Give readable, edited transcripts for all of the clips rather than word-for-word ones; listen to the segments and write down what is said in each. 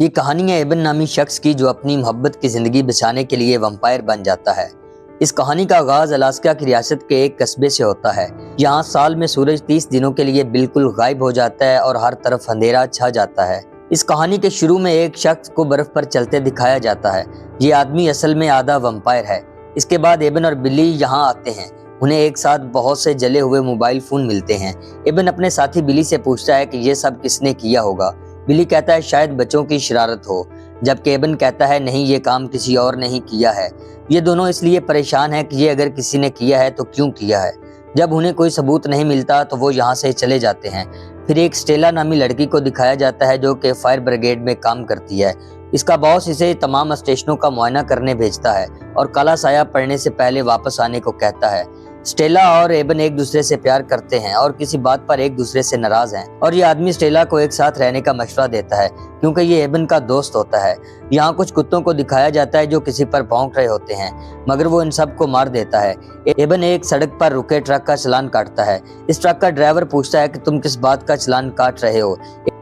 ये कहानी है एबन नामी शख्स की जो अपनी मोहब्बत की जिंदगी बचाने के लिए वंपायर बन जाता है। इस कहानी का आगाज अलास्का की रियासत के एक कस्बे से होता है। यहाँ साल में सूरज 30 दिनों के लिए बिल्कुल गायब हो जाता है और हर तरफ अंधेरा छा जाता है। इस कहानी के शुरू में एक शख्स को बर्फ पर चलते दिखाया जाता है। ये आदमी असल में आधा वंपायर है। इसके बाद एबन और बिली यहाँ आते हैं। उन्हें एक साथ बहुत से जले हुए मोबाइल फोन मिलते हैं। एबन अपने साथी बिली से पूछता है कि ये सब किसने किया होगा। बिली कहता है शायद बच्चों की शरारत हो, जबकि एबन कहता है नहीं, ये काम किसी और ने ही किया है। ये दोनों इसलिए परेशान हैं कि ये अगर किसी ने किया है तो क्यों किया है। जब उन्हें कोई सबूत नहीं मिलता तो वो यहाँ से चले जाते हैं। फिर एक स्टेला नामी लड़की को दिखाया जाता है जो कि फायर ब्रिगेड में काम करती है। इसका बॉस इसे तमाम स्टेशनों का मुआयना करने भेजता है और काला साया पड़ने से पहले वापस आने को कहता है। स्टेला और एबन एक दूसरे से प्यार करते हैं और किसी बात पर एक दूसरे से नाराज हैं और ये आदमी स्टेला को एक साथ रहने का मशवरा देता है क्योंकि ये एबन का दोस्त होता है। यहाँ कुछ कुत्तों को दिखाया जाता है जो किसी पर भौंक रहे होते हैं, मगर वो इन सब को मार देता है। एबन एक सड़क पर रुके ट्रक का चालान काटता है। इस ट्रक का ड्राइवर पूछता है कि तुम किस बात का चालान काट रहे हो।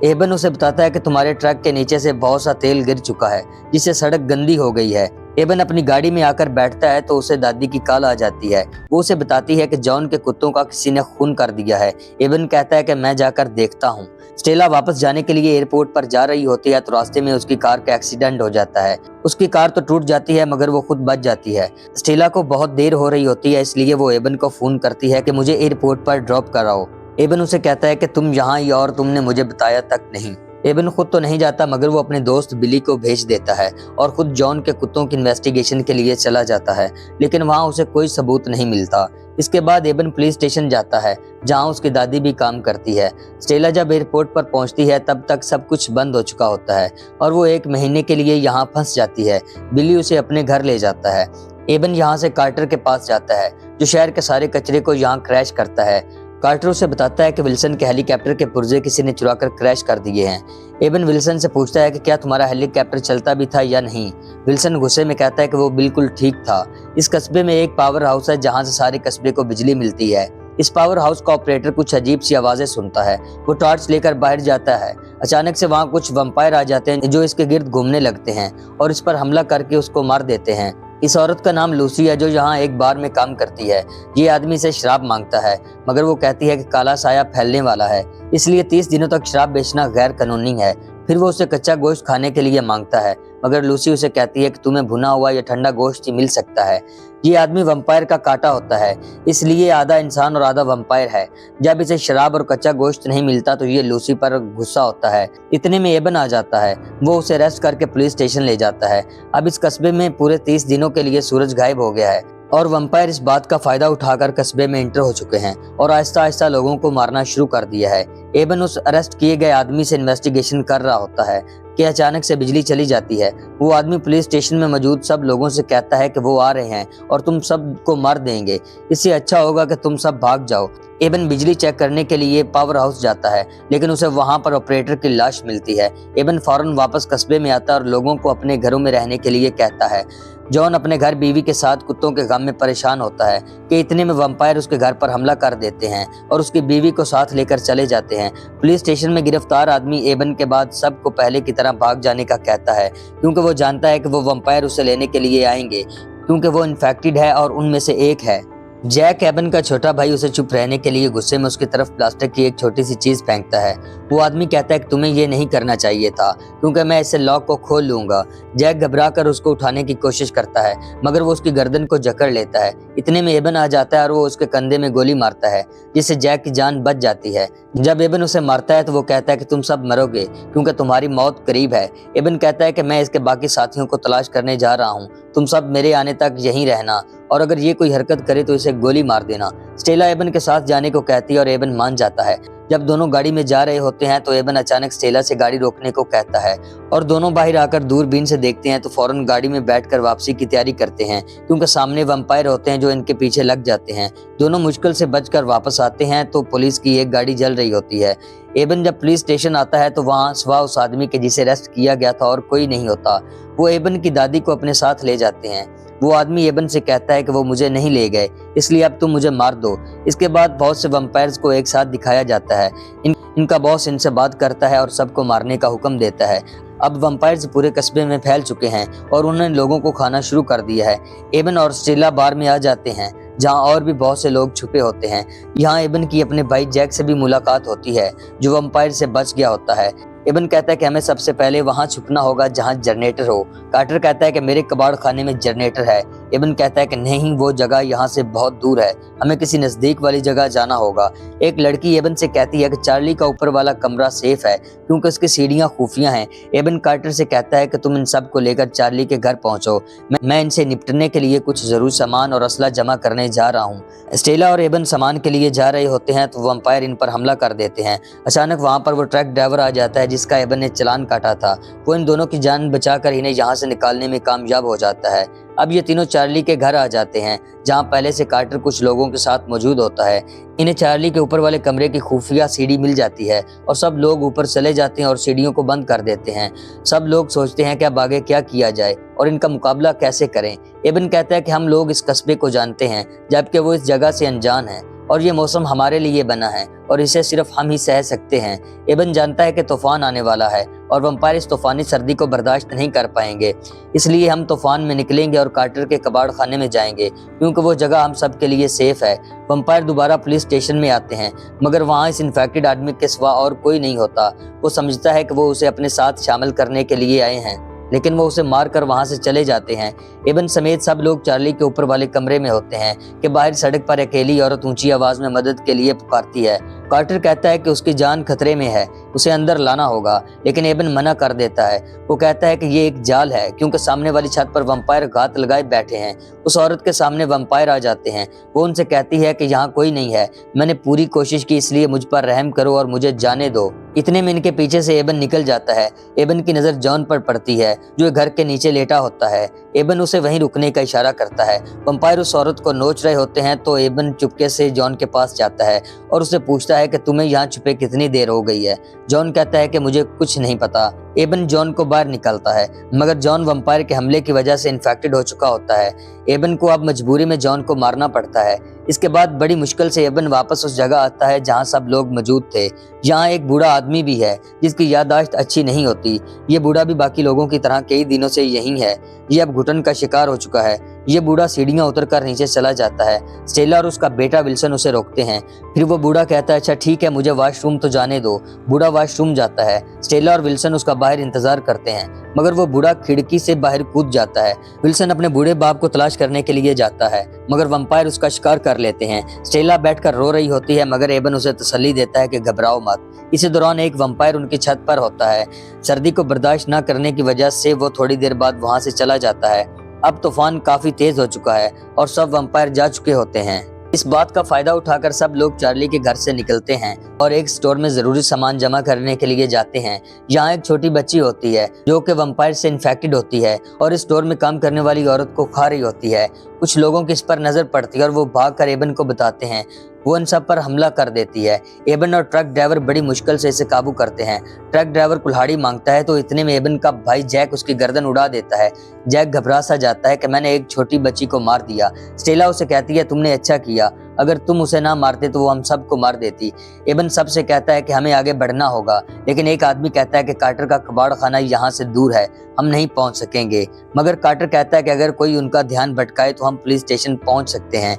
एबन उसे बताता है कि तुम्हारे ट्रक के नीचे से बहुत सा तेल गिर चुका है जिससे सड़क गंदी हो गई है। एबन अपनी गाड़ी में आकर बैठता है तो उसे दादी की कॉल आ जाती है। वो उसे बताती है कि जॉन के कुत्तों का किसी ने खून कर दिया है। एबन कहता है कि मैं जाकर देखता हूँ। स्टेला वापस जाने के लिए एयरपोर्ट पर जा रही होती है तो रास्ते में उसकी कार का एक्सीडेंट हो जाता है। उसकी कार तो टूट जाती है मगर वो खुद बच जाती है। स्टेला को बहुत देर हो रही होती है, इसलिए वो एबन को फोन करती है कि मुझे एयरपोर्ट पर ड्रॉप कराओ। एबन उसे कहता है कि तुम यहाँ ही और तुमने मुझे बताया तक नहीं। एबन खुद तो नहीं जाता मगर वो अपने दोस्त बिली को भेज देता है और खुद जॉन के कुत्तों की इन्वेस्टिगेशन के लिए चला जाता है, लेकिन वहाँ उसे कोई सबूत नहीं मिलता। इसके बाद एबन पुलिस स्टेशन जाता है जहाँ उसकी दादी भी काम करती है। स्टेला जब एयरपोर्ट पर पहुँचती है तब तक सब कुछ बंद हो चुका होता है और वो एक महीने के लिए यहाँ फंस जाती है। बिली उसे अपने घर ले जाता है। एबन यहाँ से कार्टर के पास जाता है जो शहर के सारे कचरे को यहाँ क्रैश करता है। कार्टर उसे बताता है कि विल्सन के हेलीकॉप्टर के पुर्जे किसी ने चुरा कर क्रैश कर दिए हैं। एबन विल्सन से पूछता है कि क्या तुम्हारा हेलीकॉप्टर चलता भी था या नहीं। विल्सन गुस्से में कहता है कि वो बिल्कुल ठीक था। इस कस्बे में एक पावर हाउस है जहां से सारे कस्बे को बिजली मिलती है। इस पावर हाउस का ऑपरेटर कुछ अजीब सी आवाजें सुनता है। वो टॉर्च लेकर बाहर जाता है। अचानक से वहाँ कुछ वंपायर आ जाते हैं जो इसके गिर्द घूमने लगते हैं और इस पर हमला करके उसको मार देते हैं। इस औरत का नाम लूसी है जो यहाँ एक बार में काम करती है। ये आदमी से शराब मांगता है मगर वो कहती है कि काला साया फैलने वाला है, इसलिए 30 दिनों तक शराब बेचना गैर कानूनी है। फिर वो उसे कच्चा गोश्त खाने के लिए मांगता है मगर लूसी उसे कहती है कि तुम्हें भुना हुआ या ठंडा गोश्त ही मिल सकता है। ये आदमी वंपायर का काटा होता है, इसलिए आधा इंसान और आधा वंपायर है। जब इसे शराब और कच्चा गोश्त नहीं मिलता तो ये लूसी पर गुस्सा होता है। इतने में एबन आ जाता है। वो उसे अरेस्ट करके पुलिस स्टेशन ले जाता है। अब इस कस्बे में पूरे 30 दिनों के लिए सूरज गायब हो गया है और वंपायर इस बात का फायदा उठाकर कस्बे में एंटर हो चुके हैं और आहिस्ता आहिस्ता लोगों को मारना शुरू कर दिया है। एबन उस अरेस्ट किए गए आदमी से इन्वेस्टिगेशन कर रहा होता है कि अचानक से बिजली चली जाती है। वो आदमी पुलिस स्टेशन में मौजूद सब लोगों से कहता है कि वो आ रहे हैं और तुम सब को मार देंगे। इससे अच्छा होगा कि तुम सब भाग जाओ। एबन बिजली चेक करने के लिए पावर हाउस जाता है लेकिन उसे वहां पर ऑपरेटर की लाश मिलती है। एबन फौरन वापस कस्बे में आता है और लोगों को अपने घरों में रहने के लिए कहता है। जॉन अपने घर बीवी के साथ कुत्तों के गम में परेशान होता है कि इतने में वंपायर उसके घर पर हमला कर देते हैं और उसकी बीवी को साथ लेकर चले जाते हैं। पुलिस स्टेशन में गिरफ्तार आदमी एबन के बाद सबको पहले की तरह भाग जाने का कहता है क्योंकि वो जानता है कि वो वंपायर उसे लेने के लिए आएंगे क्योंकि वो इन्फेक्टेड है और उनमें से एक है। जैक एबन का छोटा भाई उसे चुप रहने के लिए गुस्से में उसकी तरफ प्लास्टिक की एक छोटी सी चीज फेंकता है। वो आदमी कहता है कि तुम्हें ये नहीं करना चाहिए था क्योंकि मैं इससे लॉक को खोल लूंगा। जैक घबरा कर उसको उठाने की कोशिश करता है मगर वो उसकी गर्दन को जकड़ लेता है। इतने में एबन आ जाता है और वो उसके कंधे में गोली मारता है जिससे जैक की जान बच जाती है। जब एबन उसे मारता है तो वो कहता है कि तुम सब मरोगे क्योंकि तुम्हारी मौत करीब है। एबन कहता है कि मैं इसके बाकी साथियों को तलाश करने जा रहा हूँ, तुम सब मेरे आने तक यहीं रहना और अगर ये कोई हरकत करे तो इसे गोली मार देना। स्टेला एबन के साथ जाने को कहती है और एबन मान जाता है। जब दोनों गाड़ी में जा रहे होते हैं तो एबन अचानक स्टेला से गाड़ी रोकने को कहता है और दोनों बाहर आकर दूरबीन से देखते हैं तो फौरन गाड़ी में बैठकर वापसी की तैयारी करते हैं क्योंकि सामने वंपायर होते हैं जो इनके पीछे लग जाते हैं। दोनों मुश्किल से बचकर वापस आते हैं तो पुलिस की एक गाड़ी जल रही होती है। एबन जब पुलिस स्टेशन आता है तो वहाँ सिवा उस आदमी के जिसे अरेस्ट किया गया था और कोई नहीं होता। वो एबन की दादी को अपने साथ ले जाते हैं। वो आदमी एबन से कहता है कि वो मुझे नहीं ले गए, इसलिए अब तुम मुझे मार दो। इसके बाद बहुत से वैम्पायर्स को एक साथ दिखाया जाता है। इनका बॉस इनसे बात करता है और सबको मारने का हुक्म देता है। अब वैम्पायर्स पूरे कस्बे में फैल चुके हैं और उन्होंने लोगों को खाना शुरू कर दिया है। एबन और स्टेला बार में आ जाते हैं, जहां और भी बहुत से लोग छुपे होते हैं। यहाँ एबन की अपने भाई जैक से भी मुलाकात होती है, जो वैम्पायर से बच गया होता है। एबन कहता है कि हमें सबसे पहले वहां छुपना होगा जहां जनरेटर हो। कार्टर कहता है कि मेरे कबाड़ खाने में जनरेटर है। एबन कहता है कि नहीं, वो जगह यहाँ से बहुत दूर है, हमें किसी नजदीक वाली जगह जाना होगा। एक लड़की एबन से कहती है कि चार्ली का ऊपर वाला कमरा सेफ है क्योंकि उसकी सीढ़ियां खुफिया हैं। एबन कार्टर से कहता है कि तुम इन सब को लेकर चार्ली के घर पहुंचो, मैं इनसे निपटने के लिए कुछ जरूरी सामान और असला जमा करने जा रहा हूँ। स्टेला और एबन सामान के लिए जा रहे होते हैं तो वैम्पायर इन पर हमला कर देते हैं। अचानक वहां पर वो ट्रक ड्राइवर आ जाता है जिसका एबन ने चालान काटा था। वो इन दोनों की जान बचाकर इन्हें यहाँ से निकालने में कामयाब हो जाता है। अब ये तीनों चार्ली के घर आ जाते हैं, जहाँ पहले से कार्टर कुछ लोगों के साथ मौजूद होता है। इन्हें चार्ली के ऊपर वाले कमरे की खुफिया सीढ़ी मिल जाती है और सब लोग ऊपर चले जाते हैं और सीढ़ियों को बंद कर देते हैं। सब लोग सोचते हैं कि अब आगे क्या किया जाए और इनका मुकाबला कैसे करें। एबन कहता है कि हम लोग इस कस्बे को जानते हैं, जबकि वो इस जगह से अनजान है और ये मौसम हमारे लिए बना है और इसे सिर्फ हम ही सह सकते हैं। एबन जानता है कि तूफान आने वाला है और वैम्पायर इस तूफानी सर्दी को बर्दाश्त नहीं कर पाएंगे, इसलिए हम तूफान में निकलेंगे और कार्टर के कबाड़ खाने में जाएंगे क्योंकि वो जगह हम सब के लिए सेफ है। वैम्पायर दोबारा पुलिस स्टेशन में आते हैं, मगर वहाँ इस इन्फेक्टेड आदमी के सिवा और कोई नहीं होता। वो समझता है कि वो उसे अपने साथ शामिल करने के लिए आए हैं, लेकिन वो उसे मारकर वहां से चले जाते हैं। एबन समेत सब लोग चार्ली के ऊपर वाले कमरे में होते हैं कि बाहर सड़क पर अकेली औरत ऊंची आवाज में मदद के लिए पुकारती है। कार्टर कहता है कि उसकी जान खतरे में है, उसे अंदर लाना होगा, लेकिन एबन मना कर देता है। वो कहता है कि ये एक जाल है क्योंकि सामने वाली छत पर वैम्पायर घात लगाए बैठे हैं। उस औरत के सामने वैम्पायर आ जाते हैं। वो उनसे कहती है कि यहाँ कोई नहीं है, मैंने पूरी कोशिश की, इसलिए मुझ पर रहम करो और मुझे जाने दो। इतने में इनके पीछे से एबन निकल जाता है। एबन की नजर जॉन पर पड़ती है जो घर के नीचे लेटा होता है। एबन उसे वहीं रुकने का इशारा करता है। वैम्पायर उस औरत को नोच रहे होते हैं तो एबन चुपके से जॉन के पास जाता है और उसे पूछता है कि तुम्हें यहाँ छुपे कितनी देर हो गई है। जॉन कहता है कि मुझे कुछ नहीं पता। एबन जॉन को बाहर निकालता है, मगर जॉन वैम्पायर के हमले की वजह से इन्फेक्टेड हो चुका होता है। एबन को अब मजबूरी में जॉन को मारना पड़ता है। इसके बाद बड़ी मुश्किल से एबन वापस उस जगह आता है जहां सब लोग मौजूद थे। यहाँ एक बूढ़ा आदमी भी है जिसकी याददाश्त अच्छी नहीं होती। ये बूढ़ा भी बाकी लोगों की तरह कई दिनों से यहीं है। ये अब घुटन का शिकार हो चुका है। ये बूढ़ा सीढ़ियां उतरकर नीचे चला जाता है। स्टेला और उसका बेटा विल्सन उसे रोकते हैं। फिर वो बूढ़ा कहता है, अच्छा ठीक है, मुझे वॉशरूम तो जाने दो। बूढ़ा वॉशरूम जाता है। स्टेला और विल्सन उसका बाहर इंतजार करते हैं, मगर वो बूढ़ा खिड़की से बाहर कूद जाता है। विल्सन अपने बूढ़े बाप को तलाश करने के लिए जाता है, मगर वैम्पायर उसका शिकार कर लेते हैं। स्टेला बैठकर रो रही होती है, मगर एबन उसे तसल्ली देता है कि घबराओ मत। इसी दौरान एक वैम्पायर उनकी छत पर होता है। सर्दी को बर्दाश्त न करने की वजह से वो थोड़ी देर बाद वहां से चला जाता है। अब तूफान काफी तेज हो चुका है और सब वैम्पायर जा चुके होते हैं। इस बात का फायदा उठाकर सब लोग चार्ली के घर से निकलते हैं और एक स्टोर में जरूरी सामान जमा करने के लिए जाते हैं। यहाँ एक छोटी बच्ची होती है जो कि वैम्पायर से इन्फेक्टेड होती है और इस स्टोर में काम करने वाली औरत को खा रही होती है। कुछ लोगों की इस पर नजर पड़ती है और वो भागकर एबन को बताते हैं। वो इन सब पर हमला कर देती है। एबन और ट्रक ड्राइवर बड़ी मुश्किल से इसे काबू करते हैं। ट्रक ड्राइवर कुल्हाड़ी मांगता है तो इतने में एबन का भाई जैक उसकी गर्दन उड़ा देता है। जैक घबरा सा जाता है कि मैंने एक छोटी बच्ची को मार दिया। स्टेला उसे कहती है, तुमने अच्छा किया, अगर तुम उसे ना मारते तो वो हम सबको मार देती। एबन सबसे कहता है कि हमें आगे बढ़ना होगा, लेकिन एक आदमी कहता है कि कार्टर का कबाड़ खाना यहाँ से दूर है, हम नहीं पहुँच सकेंगे। मगर कार्टर कहता है कि अगर कोई उनका ध्यान भटकाए तो हम पुलिस स्टेशन पहुँच सकते हैं।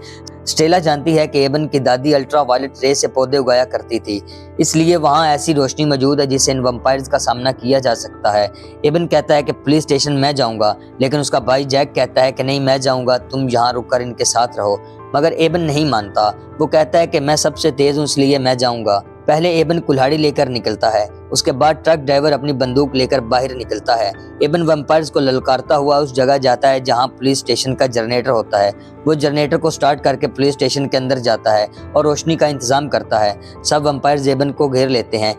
स्टेला जानती है कि एबन की दादी अल्ट्रा वायलेट रे से पौधे उगाया करती थी, इसलिए वहाँ ऐसी रोशनी मौजूद है जिससे इन वैम्पायर्स का सामना किया जा सकता है। एबन कहता है कि पुलिस स्टेशन मैं जाऊंगा, लेकिन उसका भाई जैक कहता है कि नहीं मैं जाऊंगा, तुम यहाँ रुककर इनके साथ रहो। मगर एबन नहीं मानता। वो कहता है कि मैं सबसे तेज हूँ इसलिए मैं जाऊंगा। पहले एबन कुल्हाड़ी लेकर निकलता है, उसके बाद ट्रक ड्राइवर अपनी बंदूक लेकर बाहर निकलता है। एबन वैम्पायर्स को ललकारता हुआ उस जगह जाता है जहां पुलिस स्टेशन का जनरेटर होता है। वो जनरेटर को स्टार्ट करके पुलिस स्टेशन के अंदर जाता है और रोशनी का इंतजाम करता है। सब वैम्पायर्स एबन को घेर लेते हैं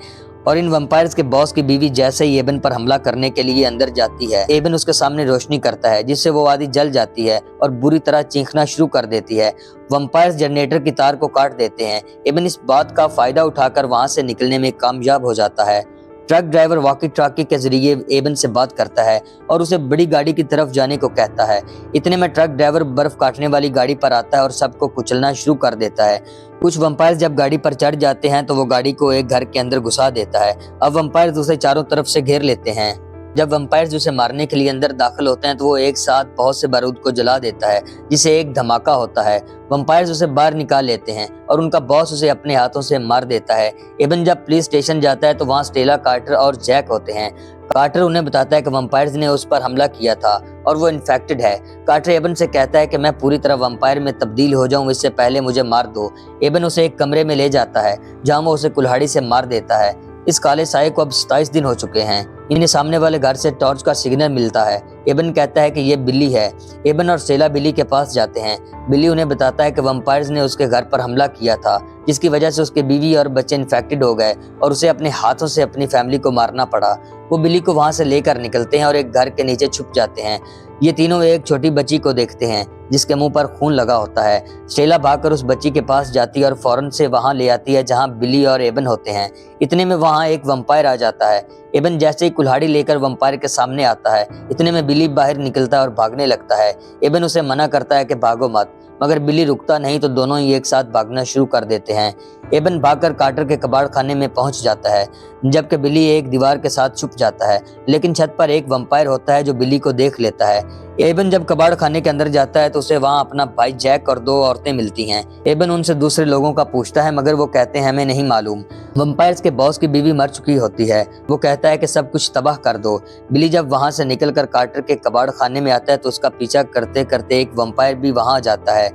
और इन वैम्पायर्स के बॉस की बीवी जैसे ही एबन पर हमला करने के लिए अंदर जाती है, एबन उसके सामने रोशनी करता है जिससे वो आदि जल जाती है और बुरी तरह चीखना शुरू कर देती है। वैम्पायर्स जनरेटर की तार को काट देते हैं। एबन इस बात का फायदा उठाकर वहां से निकलने में कामयाब हो जाता है। ट्रक ड्राइवर वॉकी टॉकी के जरिए एबन से बात करता है और उसे बड़ी गाड़ी की तरफ जाने को कहता है। इतने में ट्रक ड्राइवर बर्फ काटने वाली गाड़ी पर आता है और सबको कुचलना शुरू कर देता है। कुछ वंपायर्स जब गाड़ी पर चढ़ जाते हैं तो वो गाड़ी को एक घर के अंदर घुसा देता है। अब वंपायर्स उसे चारों तरफ से घेर लेते हैं। जब वंपायर्स उसे मारने के लिए अंदर दाखिल होते हैं तो वो एक साथ बहुत से बारूद को जला देता है, जिसे एक धमाका होता है। वंपायर्स उसे बाहर निकाल लेते हैं और उनका बॉस उसे अपने हाथों से मार देता है। एबन जब पुलिस स्टेशन जाता है तो वहाँ स्टेला, कार्टर और जैक होते हैं। कार्टर उन्हें बताता है कि वंपायर्स ने उस पर हमला किया था और वो इन्फेक्टेड है। कार्टर एबन से कहता है कि मैं पूरी तरह वंपायर में तब्दील हो जाऊं, इससे पहले मुझे मार दो। एबन उसे एक कमरे में ले जाता है जहां वो उसे कुल्हाड़ी से मार देता है। इस काले साये को अब 27 दिन हो चुके हैं। इन्हें सामने वाले घर से टॉर्च का सिग्नल मिलता है। एबन कहता है कि ये बिल्ली है। एबन और स्टेला बिल्ली के पास जाते हैं। बिल्ली उन्हें बताता है कि वंपायर्स ने उसके घर पर हमला किया था, जिसकी वजह से उसके बीवी और बच्चे इन्फेक्टेड हो गए और उसे अपने हाथों से अपनी फैमिली को मारना पड़ा। वो बिल्ली को वहां से लेकर निकलते हैं और एक घर के नीचे छुप जाते हैं। ये तीनों एक छोटी बच्ची को देखते हैं जिसके मुंह पर खून लगा होता है। स्टेला भागकर उस बच्ची के पास जाती है और फौरन से वहां ले आती है जहां बिल्ली और एबन होते हैं। इतने में वहां एक वंपायर आ जाता है। एबन जैसे ही कुल्हाड़ी लेकर वंपायर के सामने आता है, इतने में बिल्ली बाहर निकलता है और भागने लगता है। एबन उसे मना करता है कि भागो मत, मगर बिल्ली रुकता नहीं तो दोनों ही एक साथ भागना शुरू कर देते हैं। एबन भागकर कार्टर के कबाड़ खाने में पहुंच जाता है, जबकि बिल्ली एक दीवार के साथ छुप जाता है। लेकिन छत पर एक वंपायर होता है जो बिल्ली को देख लेता है। एबन जब कबाड़ खाने के अंदर जाता है तो उसे वहां अपना भाई जैक और 2 औरतें मिलती हैं। एबन उनसे दूसरे लोगों का पूछता है, मगर वो कहते हैं हमें नहीं मालूम। वंपायर्स के बॉस की बीवी मर चुकी होती है। वो कहता है कि सब कुछ तबाह कर दो। बिल्ली जब वहां से निकलकर कार्टर के कबाड़ खाने में आता है तो उसका पीछा करते करते एक वंपायर भी वहां आ जाता है।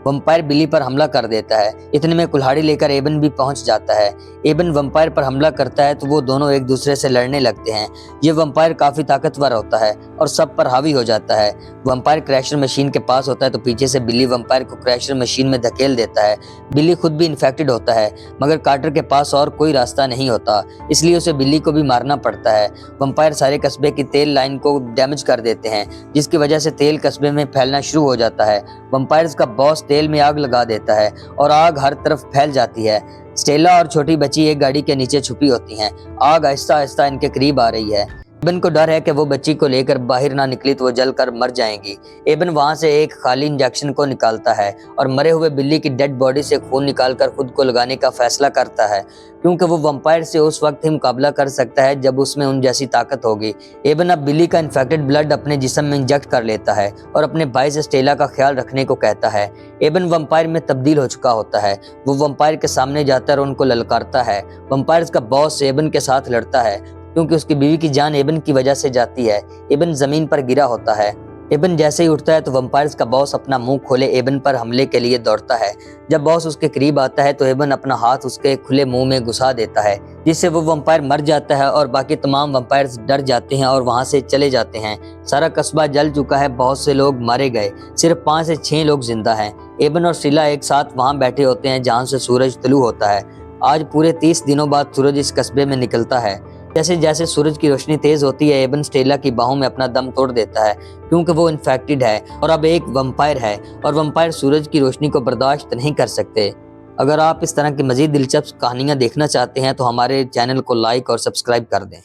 वंपायर बिल्ली पर हमला कर देता है। इतने में कुल्हाड़ी लेकर एबन भी पहुंच जाता है। एबन वंपायर पर हमला करता है तो वो दोनों एक दूसरे से लड़ने लगते हैं। ये वंपायर काफी ताकतवर होता है और सब पर हावी हो जाता है। वंपायर क्रैशर मशीन के पास होता है तो पीछे से बिल्ली वंपायर को क्रैशर मशीन में धकेल देता है। बिल्ली खुद भी इन्फेक्टेड होता है, मगर कार्टर के पास और कोई रास्ता नहीं होता, इसलिए उसे बिल्ली को भी मारना पड़ता है। वंपायर सारे कस्बे की तेल लाइन को डैमेज कर देते हैं, जिसकी वजह से तेल कस्बे में फैलना शुरू हो जाता है। वंपायर्स का बॉस तेल में आग लगा देता है और आग हर तरफ फैल जाती है। स्टेला और छोटी बच्ची एक गाड़ी के नीचे छुपी होती हैं। आग आहिस्ता आहिस्ता इनके करीब आ रही है। एबन को डर है कि वो बच्ची को लेकर बाहर ना निकली तो वो जलकर मर जाएंगी। एबन वहां से एक खाली इंजेक्शन को निकालता है और मरे हुए बिल्ली की डेड बॉडी से खून निकालकर खुद को लगाने का फैसला करता है, क्योंकि वो वंपायर से उस वक्त ही मुकाबला कर सकता है जब उसमें उन जैसी ताकत होगी। एबन अब बिल्ली का इन्फेक्टेड ब्लड अपने जिस्म में इंजेक्ट कर लेता है और अपने भाई से स्टेला का ख्याल रखने को कहता है। एबन वंपायर में तब्दील हो चुका होता है। वो वंपायर के सामने जाता है और उनको ललकारता है। वंपायर का बॉस एबन के साथ लड़ता है, क्योंकि उसकी बीवी की जान एबन की वजह से जाती है। एबन जमीन पर गिरा होता है। एबन जैसे ही उठता है तो वंपायर्स का बॉस अपना मुंह खोले एबन पर हमले के लिए दौड़ता है। जब बॉस उसके करीब आता है तो एबन अपना हाथ उसके खुले मुंह में घुसा देता है, जिससे वो वंपायर मर जाता है और बाकी तमाम वंपायर्स डर जाते हैं और वहां से चले जाते हैं। सारा कस्बा जल चुका है, बहुत से लोग मारे गए, सिर्फ 5 से 6 लोग जिंदा हैं। एबन और स्टेला एक साथ वहां बैठे होते हैं जहां से सूरज तुलू होता है। आज पूरे 30 दिनों बाद सूरज इस कस्बे में निकलता है। जैसे जैसे सूरज की रोशनी तेज होती है, एबन स्टेला की बाहों में अपना दम तोड़ देता है, क्योंकि वो इन्फेक्टेड है और अब एक वंपायर है और वंपायर सूरज की रोशनी को बर्दाश्त नहीं कर सकते। अगर आप इस तरह की मजीद दिलचस्प कहानियां देखना चाहते हैं तो हमारे चैनल को लाइक और सब्सक्राइब कर दें।